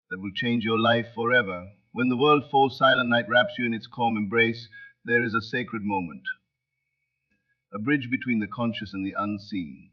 that will change your life forever. When the world falls silent, night wraps you in its calm embrace, there is a sacred moment, a bridge between the conscious and the unseen.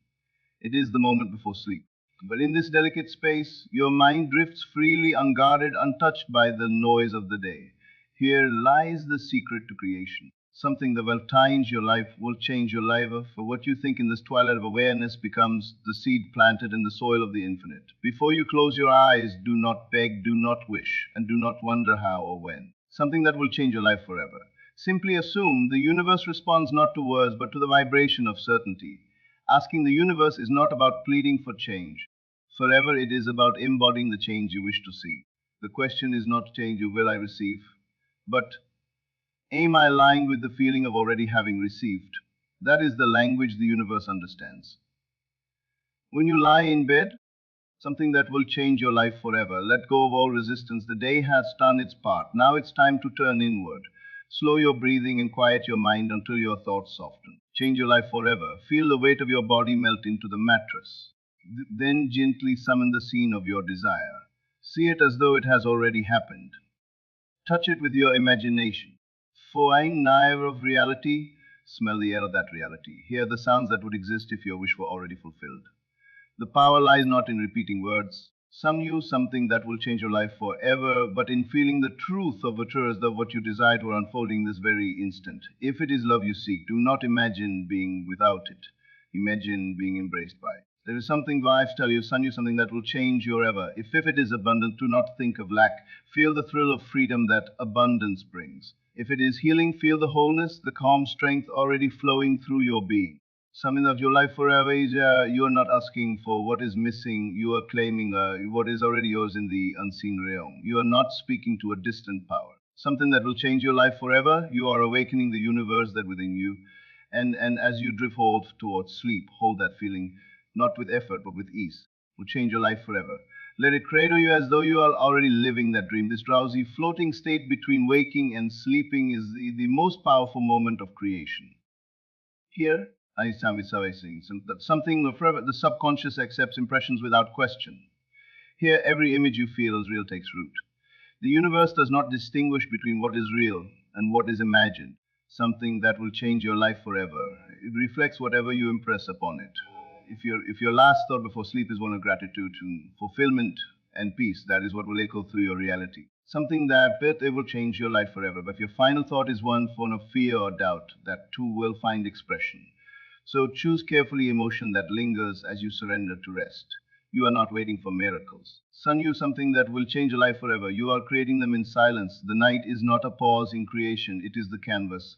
It is the moment before sleep. But in this delicate space, your mind drifts freely, unguarded, untouched by the noise of the day. Here lies the secret to creation. Something that will change your life, will change your life. For what you think in this twilight of awareness becomes the seed planted in the soil of the infinite. Before you close your eyes, do not beg, do not wish, and do not wonder how or when. Something that will change your life forever. Simply assume the universe responds not to words but to the vibration of certainty. Asking the universe is not about pleading for change. Forever it is about embodying the change you wish to see. The question is not change you will I receive, but am I aligned with the feeling of already having received? That is the language the universe understands. When you lie in bed, something that will change your life forever. Let go of all resistance. The day has done its part. Now it's time to turn inward. Slow your breathing and quiet your mind until your thoughts soften. Change your life forever. Feel the weight of your body melt into the mattress. Then gently summon the scene of your desire. See it as though it has already happened. Touch it with your imagination. Find near of reality. Smell the air of that reality. Hear the sounds that would exist if your wish were already fulfilled. The power lies not in repeating words. Some use something that will change your life forever, but in feeling the truth of what you desire to unfolding this very instant. If it is love you seek, do not imagine being without it. Imagine being embraced by it. There is something wives tell you, son, you something that will change your ever. If it is abundant, do not think of lack. Feel the thrill of freedom that abundance brings. If it is healing, feel the wholeness, the calm strength already flowing through your being. Something of your life forever is you are not asking for what is missing, you are claiming what is already yours in the unseen realm. You are not speaking to a distant power. Something that will change your life forever, you are awakening the universe that within you. And as you drift towards sleep, hold that feeling, not with effort but with ease. Will change your life forever. Let it cradle you as though you are already living that dream. This drowsy, floating state between waking and sleeping is the most powerful moment of creation. Here, I sound with saying that something forever, the subconscious accepts impressions without question. Here, every image you feel as real takes root. The universe does not distinguish between what is real and what is imagined, something that will change your life forever. It reflects whatever you impress upon it. If your last thought before sleep is one of gratitude and fulfillment and peace, that is what will echo through your reality. Something that it will change your life forever. But if your final thought is one full of fear or doubt, that too will find expression. So choose carefully emotion that lingers as you surrender to rest. You are not waiting for miracles. Sun you something that will change your life forever. You are creating them in silence. The night is not a pause in creation, it is the canvas.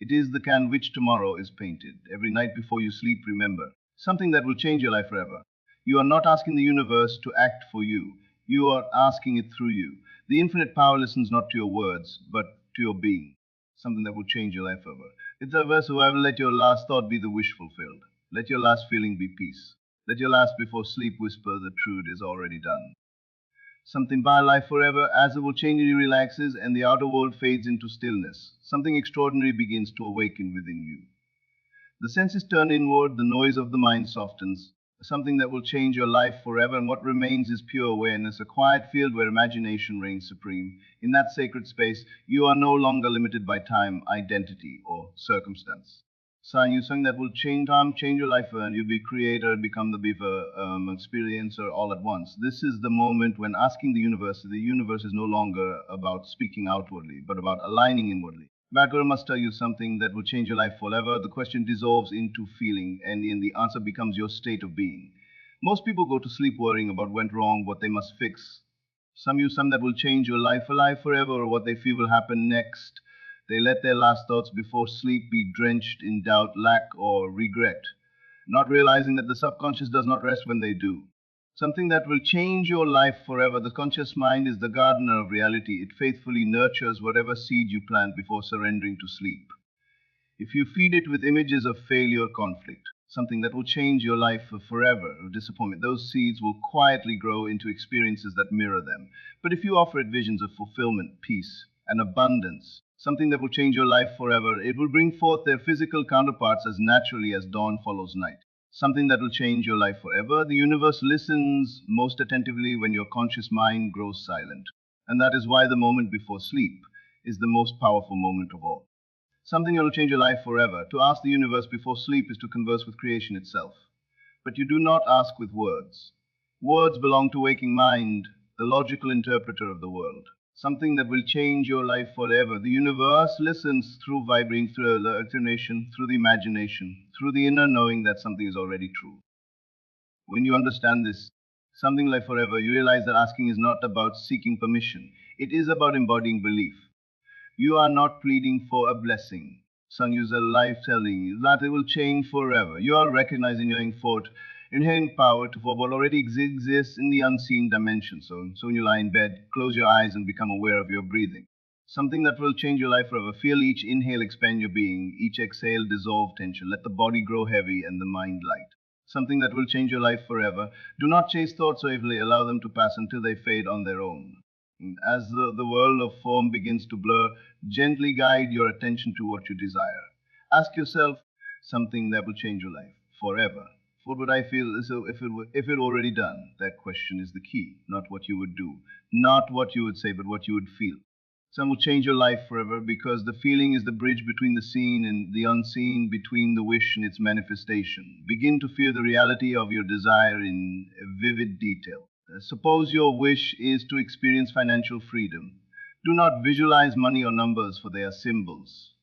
It is the can which tomorrow is painted. Every night before you sleep, remember something that will change your life forever. You are not asking the universe to act for you. You are asking it through you. The infinite power listens not to your words, but to your being. Something that will change your life forever. It's a verse, however, let your last thought be the wish fulfilled. Let your last feeling be peace. Let your last before sleep whisper the truth is already done. Something by life forever as it will change relaxes and the outer world fades into stillness. Something extraordinary begins to awaken within you. The senses turn inward, the noise of the mind softens. Something that will change your life forever, and what remains is pure awareness, a quiet field where imagination reigns supreme. In that sacred space, you are no longer limited by time, identity, or circumstance. Sign you something that will change time, change your life, and you'll be creator, become the beaver, experiencer all at once. This is the moment when asking the universe is no longer about speaking outwardly, but about aligning inwardly. Goddard must tell you something that will change your life forever. The question dissolves into feeling, and in the answer becomes your state of being. Most people go to sleep worrying about what went wrong, what they must fix. Some use some that will change your life alive forever, or what they feel will happen next. They let their last thoughts before sleep be drenched in doubt, lack, or regret, not realizing that the subconscious does not rest when they do. Something that will change your life forever. The conscious mind is the gardener of reality. It faithfully nurtures whatever seed you plant before surrendering to sleep. If you feed it with images of failure, conflict, something that will change your life forever, of disappointment, those seeds will quietly grow into experiences that mirror them. But if you offer it visions of fulfillment, peace, and abundance, something that will change your life forever, it will bring forth their physical counterparts as naturally as dawn follows night. something that will change your life forever. The universe listens most attentively when your conscious mind grows silent. And that is why the moment before sleep is the most powerful moment of all. Something that will change your life forever. To ask the universe before sleep is to converse with creation itself. But you do not ask with words. Words belong to waking mind, the logical interpreter of the world. Something that will change your life forever. The universe listens through vibrating, through the alternation, through the imagination, through the inner knowing that something is already true. When you understand this, something like forever, you realize that asking is not about seeking permission. It is about embodying belief. You are not pleading for a blessing. Sun is a life telling you that it will change forever. You are recognizing your inherent power to for what already exists in the unseen dimension. So when you lie in bed, close your eyes and become aware of your breathing. Something that will change your life forever. Feel each inhale expand your being, each exhale dissolve tension. Let the body grow heavy and the mind light. Something that will change your life forever. Do not chase thoughts waively, allow them to pass until they fade on their own. As the world of form begins to blur, gently guide your attention to what you desire. Ask yourself something that will change your life forever. What would I feel if it already done? That question is the key. Not what you would do, not what you would say, but what you would feel. Some will change your life forever because the feeling is the bridge between the seen and the unseen, between the wish and its manifestation. Begin to feel the reality of your desire in vivid detail. Suppose your wish is to experience financial freedom. Do not visualize money or numbers, for they are symbols.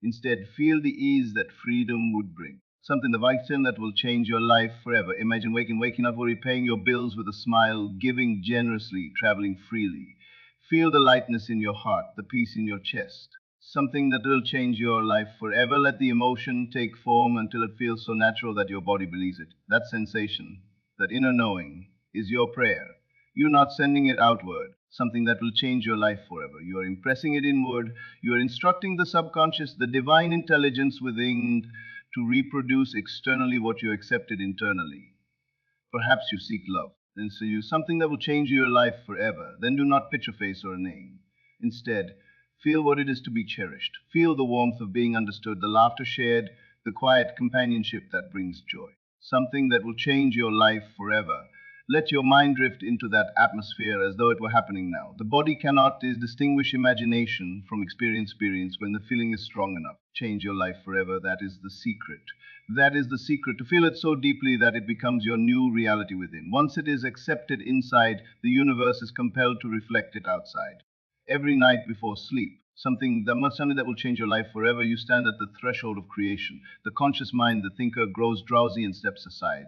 Instead, feel the ease that freedom would bring. Something, the vital that will change your life forever. Imagine waking up, worry, paying your bills with a smile, giving generously, traveling freely. Feel the lightness in your heart, the peace in your chest. Something that will change your life forever. Let the emotion take form until it feels so natural that your body believes it. That sensation, that inner knowing, is your prayer. You're not sending it outward, something that will change your life forever. You are impressing it inward. You are instructing the subconscious, the divine intelligence within, to reproduce externally what you accepted internally. Perhaps you seek love. Then say you something that will change your life forever. Then do not pitch a face or a name. Instead, feel what it is to be cherished. Feel the warmth of being understood, the laughter shared, the quiet companionship that brings joy. Something that will change your life forever. Let your mind drift into that atmosphere as though it were happening now. The body cannot distinguish imagination from experience when the feeling is strong enough. Change your life forever. That is the secret. That is the secret, to feel it so deeply that it becomes your new reality within. Once it is accepted inside, the universe is compelled to reflect it outside. Every night before sleep, something that will change your life forever, you stand at the threshold of creation. The conscious mind, the thinker, grows drowsy and steps aside.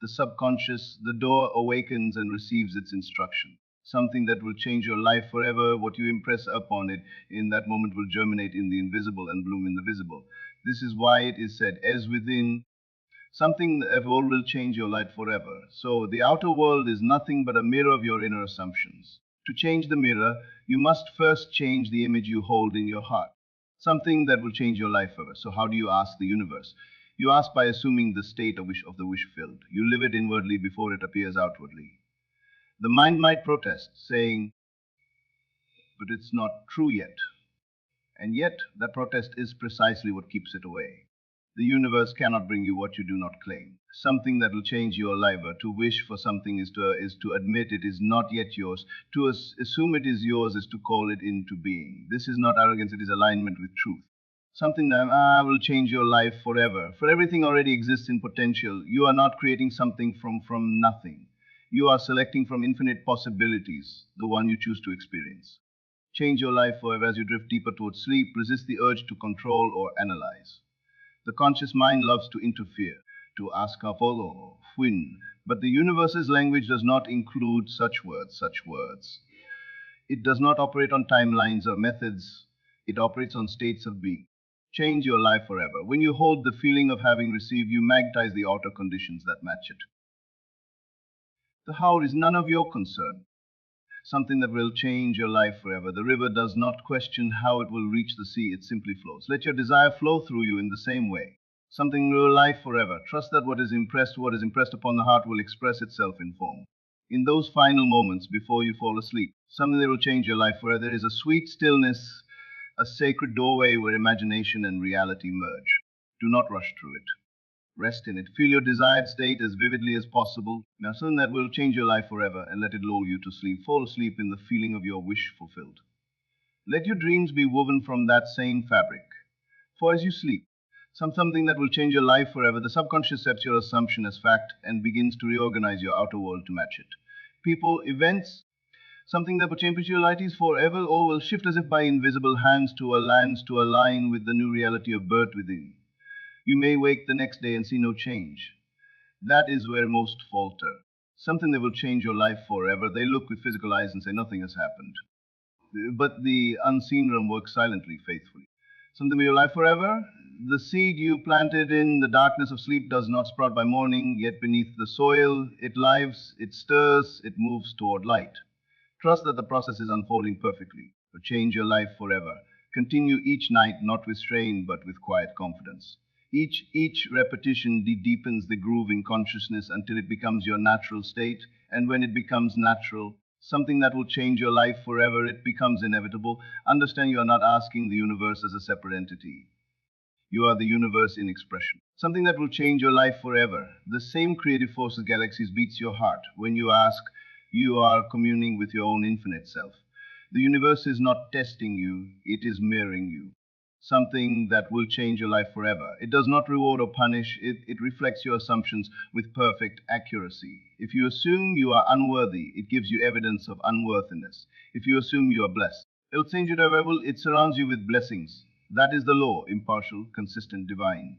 The subconscious, the door awakens and receives its instruction. Something that will change your life forever. What you impress upon it in that moment will germinate in the invisible and bloom in the visible. This is why it is said, as within, something that will change your life forever. So the outer world is nothing but a mirror of your inner assumptions. To change the mirror, you must first change the image you hold in your heart. Something that will change your life forever. So how do you ask the universe? You ask by assuming the state of the wish filled. You live it inwardly before it appears outwardly. The mind might protest, saying, but it's not true yet. And yet, that protest is precisely what keeps it away. The universe cannot bring you what you do not claim. Something that will change your life. To wish for something is to admit it is not yet yours. To assume it is yours is to call it into being. This is not arrogance, it is alignment with truth. Something that will change your life forever. For everything already exists in potential. You are not creating something from nothing. You are selecting from infinite possibilities, the one you choose to experience. Change your life forever as you drift deeper towards sleep. Resist the urge to control or analyze. The conscious mind loves to interfere, to ask a follow, win, but the universe's language does not include such words. It does not operate on timelines or methods. It operates on states of being. Change your life forever. When you hold the feeling of having received, you magnetize the outer conditions that match it. The how is none of your concern. Something that will change your life forever. The river does not question how it will reach the sea, it simply flows. Let your desire flow through you in the same way. Something will life forever. Trust that what is impressed upon the heart will express itself in form. In those final moments before you fall asleep, something that will change your life forever. There is a sweet stillness, a sacred doorway where imagination and reality merge. Do not rush through it. Rest in it. Feel your desired state as vividly as possible. Now, something that will change your life forever and let it lull you to sleep. Fall asleep in the feeling of your wish fulfilled. Let your dreams be woven from that same fabric. For as you sleep, something that will change your life forever, the subconscious accepts your assumption as fact and begins to reorganize your outer world to match it. People, events, something that will change your realities forever or will shift as if by invisible hands to align with the new reality of birth within. You may wake the next day and see no change. That is where most falter. Something that will change your life forever. They look with physical eyes and say nothing has happened. But the unseen realm works silently, faithfully. Something with your life forever. The seed you planted in the darkness of sleep does not sprout by morning, yet beneath the soil it lives, it stirs, it moves toward light. Trust that the process is unfolding perfectly to change your life forever. Continue each night not with strain but with quiet confidence. Each repetition deepens the groove in consciousness until it becomes your natural state, and when it becomes natural, something that will change your life forever, it becomes inevitable. Understand you are not asking the universe as a separate entity. You are the universe in expression. Something that will change your life forever. The same creative force of galaxies beats your heart. When you ask, you are communing with your own infinite self. The universe is not testing you, it is mirroring you. Something that will change your life forever. It does not reward or punish, it reflects your assumptions with perfect accuracy. If you assume you are unworthy, it gives you evidence of unworthiness. If you assume you are blessed, it will change you forever, it surrounds you with blessings. That is the law, impartial, consistent, divine.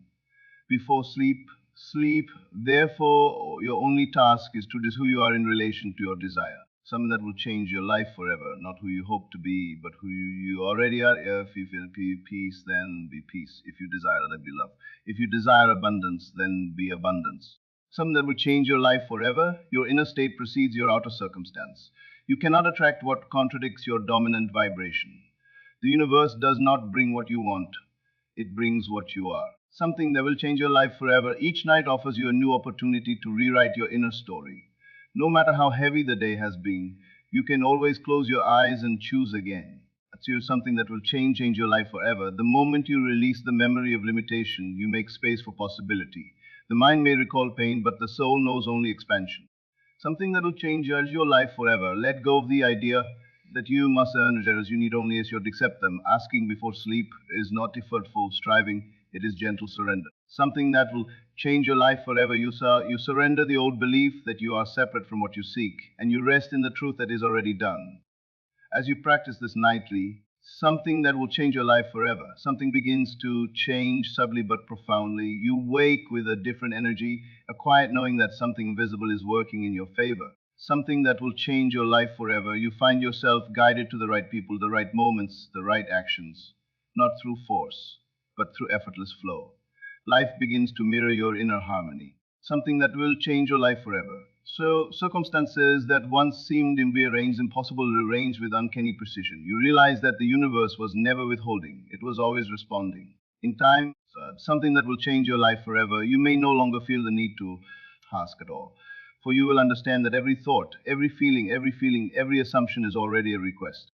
Before sleep, sleep. Therefore, your only task is to decide who you are in relation to your desire. Something that will change your life forever, not who you hope to be, but who you already are. If you feel peace, then be peace. If you desire, then be love. If you desire abundance, then be abundance. Something that will change your life forever. Your inner state precedes your outer circumstance. You cannot attract what contradicts your dominant vibration. The universe does not bring what you want, it brings what you are. Something that will change your life forever. Each night offers you a new opportunity to rewrite your inner story. No matter how heavy the day has been, you can always close your eyes and choose again. That's something that will change your life forever. The moment you release the memory of limitation, you make space for possibility. The mind may recall pain, but the soul knows only expansion. Something that will change your life forever. Let go of the idea that you must earn treasures. You need only as you accept them. Asking before sleep is not effortful striving, it is gentle surrender. Something that will change your life forever. You surrender the old belief that you are separate from what you seek, and you rest in the truth that is already done. As you practice this nightly, something that will change your life forever. Something begins to change subtly but profoundly. You wake with a different energy, a quiet knowing that something visible is working in your favor. Something that will change your life forever. You find yourself guided to the right people, the right moments, the right actions, not through force, but through effortless flow. Life begins to mirror your inner harmony. Something that will change your life forever. So, circumstances that once seemed impossible to arrange with uncanny precision. You realize that the universe was never withholding, it was always responding. In time, something that will change your life forever. You may no longer feel the need to ask at all. For you will understand that every thought, every feeling, every assumption is already a request.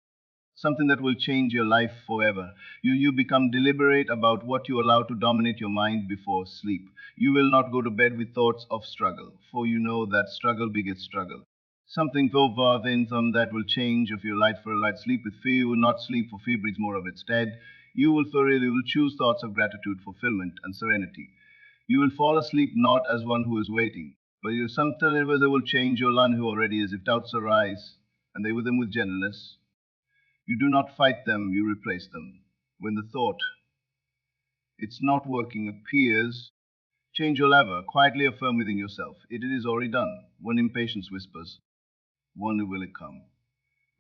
Something that will change your life forever. You become deliberate about what you allow to dominate your mind before sleep. You will not go to bed with thoughts of struggle, for you know that struggle begets struggle. Something that will change if you light for a light sleep with fear. You will not sleep, for fear breeds more of its stead. You will thoroughly choose thoughts of gratitude, fulfillment, and serenity. You will fall asleep not as one who is waiting, but you sometimes they will change your life who already is. If doubts arise, and they with them with gentleness, you do not fight them, you replace them. When the thought, it's not working, appears, change your lever, quietly affirm within yourself, it is already done. When impatience whispers, wonder will it come?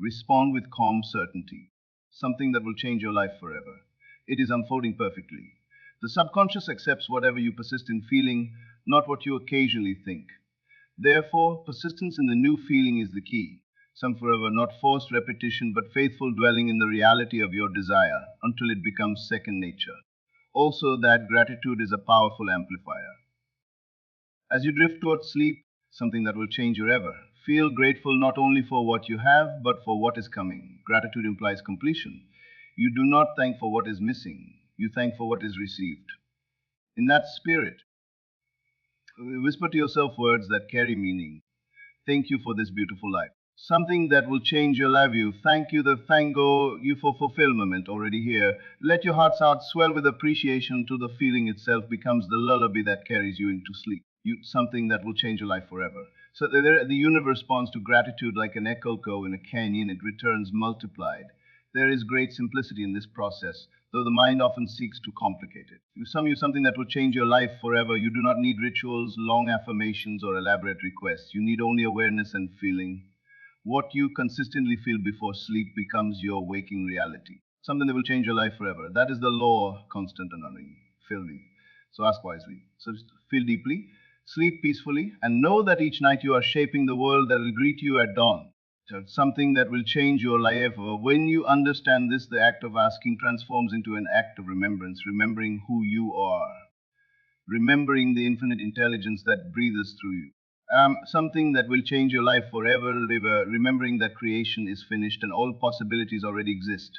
Respond with calm certainty, something that will change your life forever. It is unfolding perfectly. The subconscious accepts whatever you persist in feeling, not what you occasionally think. Therefore, persistence in the new feeling is the key. Some forever, not forced repetition, but faithful dwelling in the reality of your desire until it becomes second nature. Also, that gratitude is a powerful amplifier. As you drift towards sleep, something that will change you ever. Feel grateful not only for what you have, but for what is coming. Gratitude implies completion. You do not thank for what is missing, you thank for what is received. In that spirit, Whisper to yourself words that carry meaning. Thank you for this beautiful life. Something that will change your life. You thank you, the thank you for fulfillment already here. Let your heart's heart swell with appreciation till the feeling itself becomes the lullaby that carries you into sleep. Something that will change your life forever. So the universe responds to gratitude like an echo in a canyon. It returns multiplied. There is great simplicity in this process, though the mind often seeks to complicate it. You something that will change your life forever. You do not need rituals, long affirmations, or elaborate requests. You need only awareness and feeling. What you consistently feel before sleep becomes your waking reality. Something that will change your life forever. That is the law, constant and unending. Feel deep. So ask wisely. So feel deeply, sleep peacefully, and know that each night you are shaping the world that will greet you at dawn. So something that will change your life. When you understand this, the act of asking transforms into an act of remembrance, remembering who you are, remembering the infinite intelligence that breathes through you. Something that will change your life forever, remembering that creation is finished and all possibilities already exist.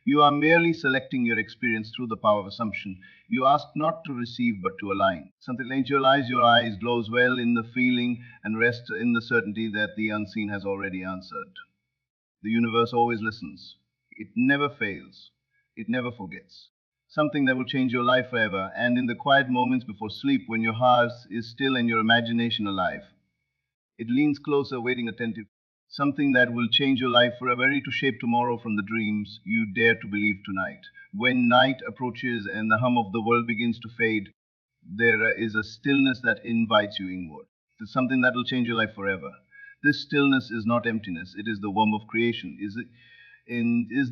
You are merely selecting your experience through the power of assumption. You ask not to receive but to align. Something like your eyes glows well in the feeling and rest in the certainty that the unseen has already answered. The universe always listens. It never fails. It never forgets. Something that will change your life forever. And in the quiet moments before sleep, when your heart is still and your imagination alive, it leans closer, waiting attentive. Something that will change your life forever, ready to shape tomorrow from the dreams you dare to believe tonight. When night approaches and the hum of the world begins to fade, there is a stillness that invites you inward. It's something that will change your life forever. This stillness is not emptiness, it is the warmth of creation. Is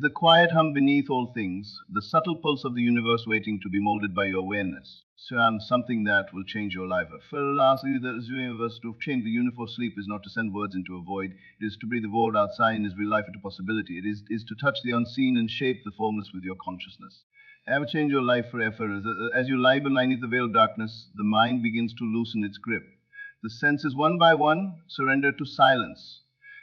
the quiet hum beneath all things, the subtle pulse of the universe waiting to be molded by your awareness. So something that will change your life. Lastly, the universe to change the universe sleep is not to send words into a void. It is to breathe the world outside and is real life into possibility. It is to touch the unseen and shape the formless with your consciousness. Ever change your life forever. As you lie beneath the veil of darkness, the mind begins to loosen its grip. The senses, one by one, surrender to silence.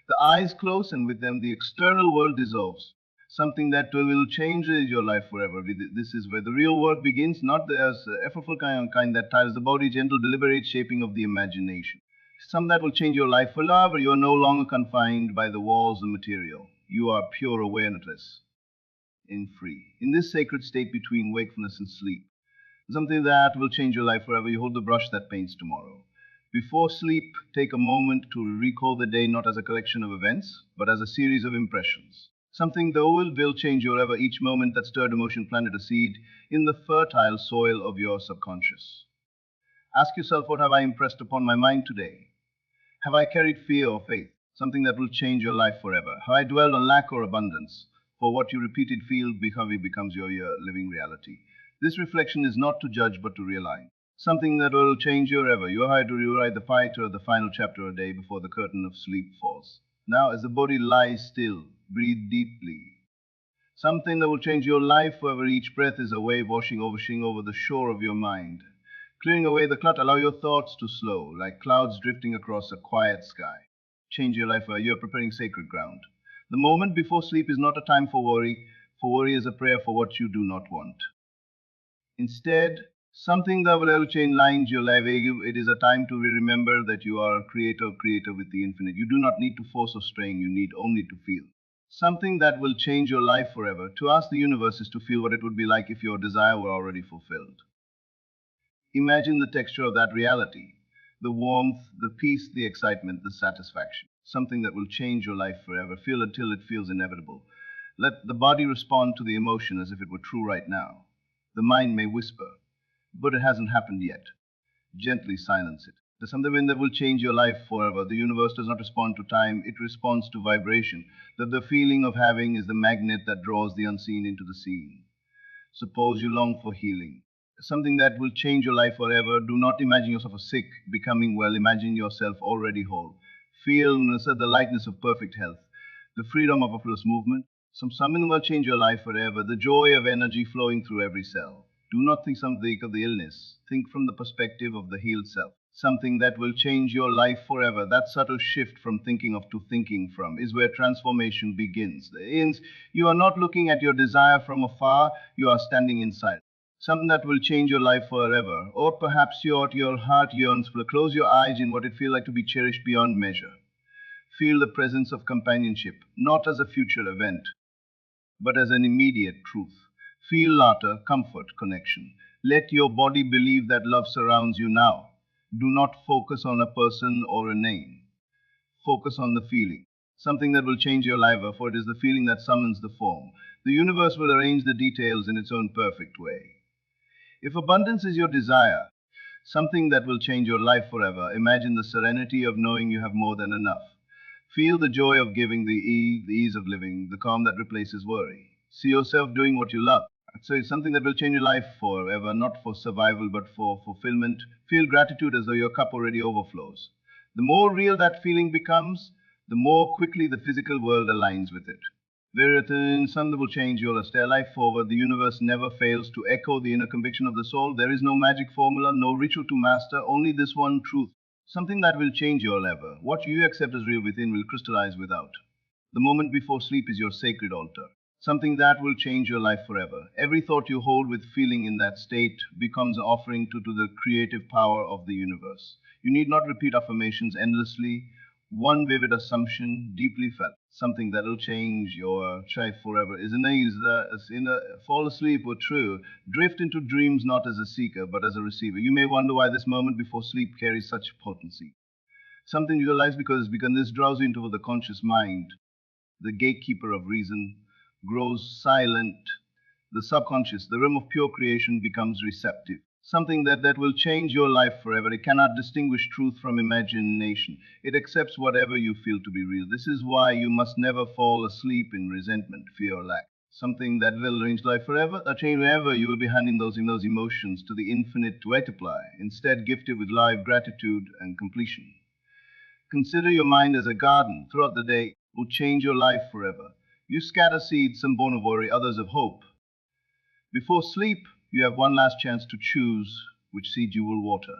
The eyes close, and with them the external world dissolves. Something that will change your life forever. This is where the real work begins, not as effortful kind that tires the body, gentle, deliberate shaping of the imagination. Some that will change your life forever. You are no longer confined by the walls of material. You are pure awareness in free. In this sacred state between wakefulness and sleep, something that will change your life forever. You hold the brush that paints tomorrow. Before sleep, take a moment to recall the day not as a collection of events, but as a series of impressions. Something that will change your life. Each moment that stirred emotion planted a seed in the fertile soil of your subconscious. Ask yourself, what have I impressed upon my mind today? Have I carried fear or faith? Something that will change your life forever. Have I dwelled on lack or abundance? For what you repeated feel becomes your living reality. This reflection is not to judge but to realign. Something that will change your ever. You are hired to rewrite the fight or the final chapter a day before the curtain of sleep falls. Now, as the body lies still, breathe deeply. Something that will change your life forever. Each breath is a wave washing over the shore of your mind. Clearing away the clutter, allow your thoughts to slow, like clouds drifting across a quiet sky. Change your life forever. You are preparing sacred ground. The moment before sleep is not a time for worry. For worry is a prayer for what you do not want. Instead, something that will change lines your life. It is a time to remember that you are a creator with the infinite. You do not need to force or strain, you need only to feel. Something that will change your life forever. To ask the universe is to feel what it would be like if your desire were already fulfilled. Imagine the texture of that reality, the warmth, the peace, the excitement, the satisfaction. Something that will change your life forever. Feel until it feels inevitable. Let the body respond to the emotion as if it were true right now. The mind may whisper, but it hasn't happened yet. Gently silence it. There's something that will change your life forever. The universe does not respond to time, it responds to vibration. That the feeling of having is the magnet that draws the unseen into the seen. Suppose you long for healing, something that will change your life forever. Do not imagine yourself sick, becoming well. Imagine yourself already whole. Feel the lightness of perfect health, the freedom of effortless movement. Something will change your life forever. The joy of energy flowing through every cell. Do not think something of the illness. Think from the perspective of the healed self. Something that will change your life forever. That subtle shift from thinking of to thinking from is where transformation begins. You are not looking at your desire from afar, you are standing inside. something that will change your life forever, or perhaps your heart yearns for. Close your eyes in what it feels like to be cherished beyond measure. Feel the presence of companionship, not as a future event, but as an immediate truth. Feel laughter, comfort, connection. Let your body believe that love surrounds you now. Do not focus on a person or a name. Focus on the feeling. Something that will change your life, for it is the feeling that summons the form. The universe will arrange the details in its own perfect way. If abundance is your desire, something that will change your life forever, imagine the serenity of knowing you have more than enough. Feel the joy of giving, the ease of living, the calm that replaces worry. See yourself doing what you love. So it's something that will change your life forever, not for survival, but for fulfillment. Feel gratitude as though your cup already overflows. The more real that feeling becomes, the more quickly the physical world aligns with it. Veritin, some that will change your life forward. The universe never fails to echo the inner conviction of the soul. There is no magic formula, no ritual to master, only this one truth. Something that will change your life. What you accept as real within will crystallize without. The moment before sleep is your sacred altar. Something that will change your life forever. Every thought you hold with feeling in that state becomes an offering to the creative power of the universe. You need not repeat affirmations endlessly. One vivid assumption, deeply felt, something that will change your life forever, is fall asleep or true. Drift into dreams not as a seeker, but as a receiver. You may wonder why this moment before sleep carries such potency. Something you realize because this draws you into the conscious mind, the gatekeeper of reason, grows silent. The subconscious, the realm of pure creation, becomes receptive. Something that will change your life forever. It cannot distinguish truth from imagination. It accepts whatever you feel to be real. This is why you must never fall asleep in resentment, fear, or lack. Something that will change life forever, a change wherever you will be handing those emotions to the infinite to multiply, instead gifted with life, gratitude, and completion. Consider your mind as a garden. Throughout the day, it will change your life forever. You scatter seeds, some born of worry, others of hope. Before sleep, you have one last chance to choose which seed you will water.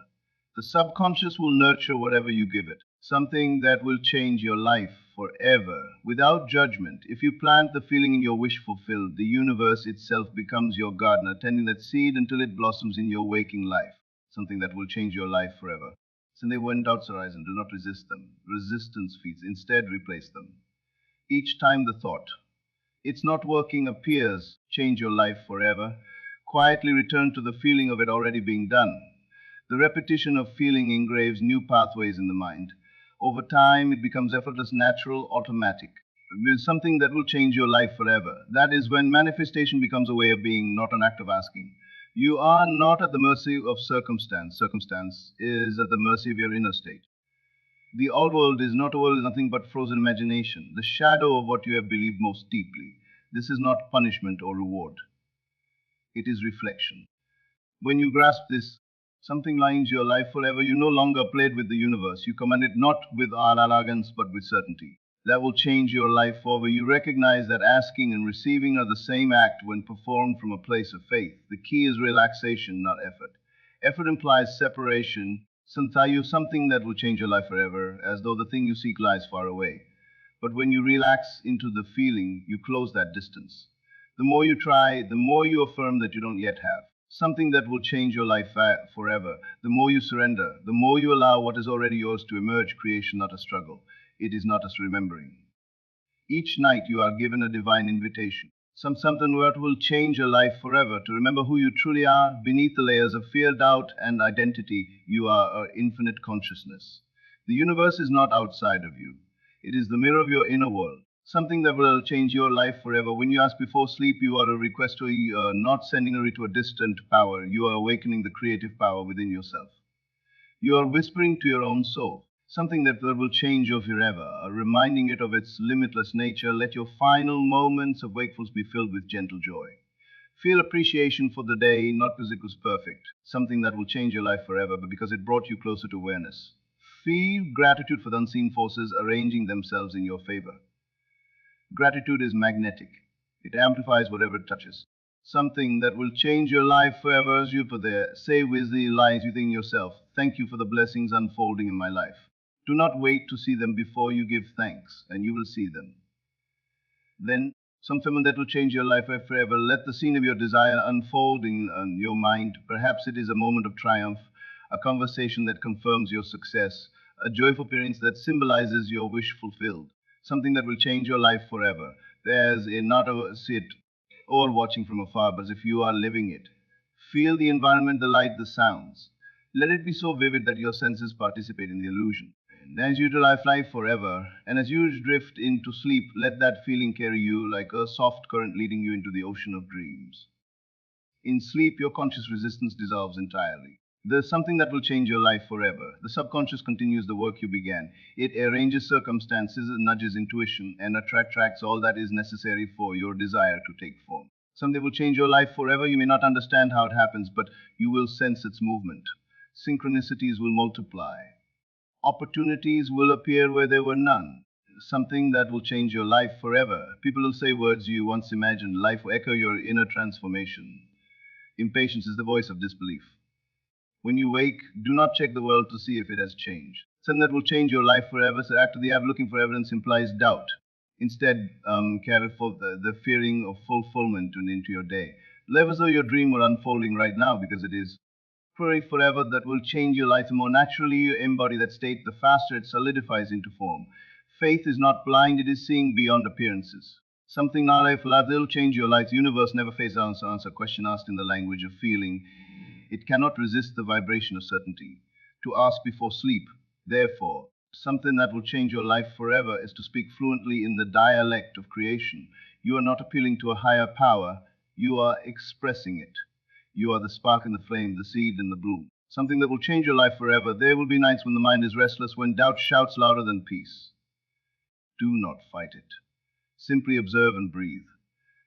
The subconscious will nurture whatever you give it, something that will change your life forever, without judgment. If you plant the feeling in your wish fulfilled, the universe itself becomes your gardener, tending that seed until it blossoms in your waking life, something that will change your life forever. So they went out, horizon, do not resist them. Resistance feeds, instead replace them. Each time the thought, it's not working, appears, change your life forever. Quietly return to the feeling of it already being done. The repetition of feeling engraves new pathways in the mind. Over time, it becomes effortless, natural, automatic. It is something that will change your life forever. That is when manifestation becomes a way of being, not an act of asking. You are not at the mercy of circumstance. Circumstance is at the mercy of your inner state. The old world is not a world, nothing but frozen imagination, the shadow of what you have believed most deeply. This is not punishment or reward. It is reflection. When you grasp this, something lines your life forever. You no longer played with the universe. You command it not with arrogance, but with certainty. That will change your life forever. You recognize that asking and receiving are the same act when performed from a place of faith. The key is relaxation, not effort. Effort implies separation. Something that will change your life forever, as though the thing you seek lies far away. But when you relax into the feeling, you close that distance. The more you try, the more you affirm that you don't yet have. Something that will change your life forever. The more you surrender, the more you allow what is already yours to emerge, creation, not a struggle. It is not a remembering. Each night you are given a divine invitation. Something that will change your life forever. To remember who you truly are, beneath the layers of fear, doubt, and identity, you are an infinite consciousness. The universe is not outside of you. It is the mirror of your inner world. Something that will change your life forever. When you ask before sleep, you are a request to not sending it to a distant power. You are awakening the creative power within yourself. You are whispering to your own soul, something that will change you forever, reminding it of its limitless nature. Let your final moments of wakefulness be filled with gentle joy. Feel appreciation for the day, not because it was perfect, something that will change your life forever, but because it brought you closer to awareness. Feel gratitude for the unseen forces arranging themselves in your favor. Gratitude is magnetic. It amplifies whatever it touches. Something that will change your life forever as you put there. Say with the lines within yourself, thank you for the blessings unfolding in my life. Do not wait to see them before you give thanks, and you will see them. Then Some film that will change your life forever. Let the scene of your desire unfold in your mind. Perhaps it is a moment of triumph, a conversation that confirms your success, a joyful appearance that symbolizes your wish fulfilled, something that will change your life forever. There's a not a sit or watching from afar, but if you are living it. Feel the environment, the light, the sounds. Let it be so vivid that your senses participate in the illusion. And as you fly forever, and as you drift into sleep, let that feeling carry you like a soft current leading you into the ocean of dreams. In sleep, your conscious resistance dissolves entirely. There's something that will change your life forever. The subconscious continues the work you began. It arranges circumstances, nudges intuition, and attracts all that is necessary for your desire to take form. Something will change your life forever. You may not understand how it happens, but you will sense its movement. Synchronicities will multiply. Opportunities will appear where there were none. Something that will change your life forever. People will say words you once imagined. Life will echo your inner transformation. Impatience is the voice of disbelief. When you wake, do not check the world to see if it has changed. Something that will change your life forever. So after the act of looking for evidence implies doubt. Instead, carry forth the feeling of fulfillment into your day. Live as though your dream were unfolding right now, because it is. Pray forever that will change your life. The more naturally you embody that state, the faster it solidifies into form. Faith is not blind, it is seeing beyond appearances. Something now life will change your life. The universe never fails to answer a question asked in the language of feeling. It cannot resist the vibration of certainty. To ask before sleep, therefore, something that will change your life forever is to speak fluently in the dialect of creation. You are not appealing to a higher power, you are expressing it. You are the spark and the flame, the seed and the bloom. Something that will change your life forever. There will be nights when the mind is restless, when doubt shouts louder than peace. Do not fight it. Simply observe and breathe.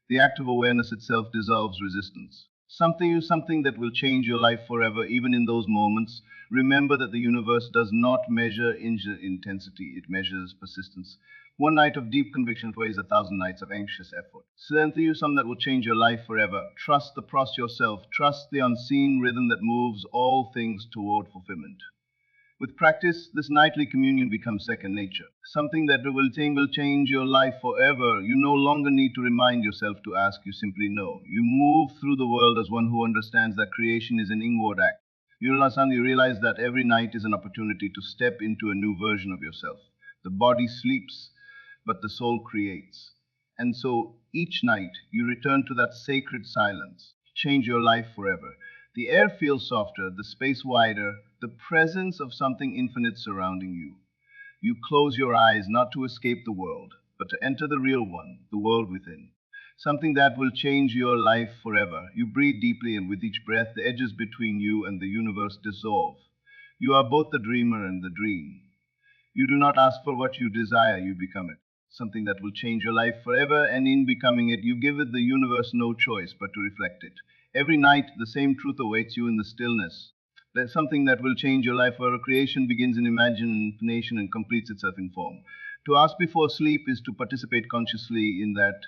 The act of awareness itself dissolves resistance. Something that will change your life forever, even in those moments. Remember that the universe does not measure intensity, it measures persistence. One night of deep conviction weighs 1,000 nights of anxious effort. Send to you something that will change your life forever. Trust the process yourself. Trust the unseen rhythm that moves all things toward fulfillment. With practice, this nightly communion becomes second nature. Something that will change your life forever. You no longer need to remind yourself to ask, you simply know. You move through the world as one who understands that creation is an inward act. You realize that every night is an opportunity to step into a new version of yourself. The body sleeps, but the soul creates. And so each night you return to that sacred silence. Change your life forever. The air feels softer, the space wider, the presence of something infinite surrounding you. You close your eyes not to escape the world, but to enter the real one, the world within. Something that will change your life forever. You breathe deeply, and with each breath, the edges between you and the universe dissolve. You are both the dreamer and the dream. You do not ask for what you desire, you become it. Something that will change your life forever, and in becoming it, you give it the universe no choice but to reflect it. Every night, the same truth awaits you in the stillness. There's something that will change your life, where creation begins in imagination and completes itself in form. To ask before sleep is to participate consciously in that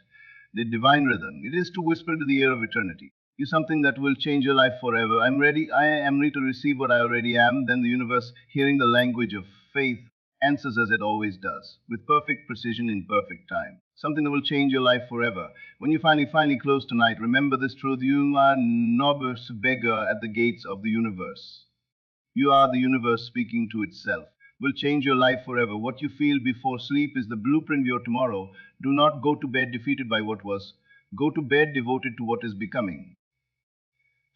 the divine rhythm. It is to whisper into the ear of eternity. You something that will change your life forever. I am ready to receive what I already am. Then the universe, hearing the language of faith, answers as it always does, with perfect precision in perfect time. Something that will change your life forever. When you finally close tonight, remember this truth. You are novice beggar at the gates of the universe. You are the universe speaking to itself. Will change your life forever. What you feel before sleep is the blueprint of your tomorrow. Do not go to bed defeated by what was. Go to bed devoted to what is becoming.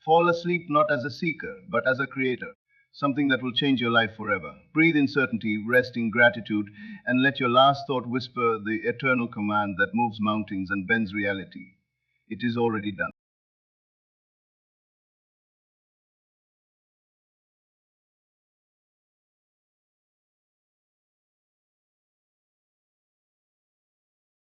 Fall asleep not as a seeker, but as a creator. Something that will change your life forever. Breathe in certainty, rest in gratitude, and let your last thought whisper the eternal command that moves mountains and bends reality. It is already done.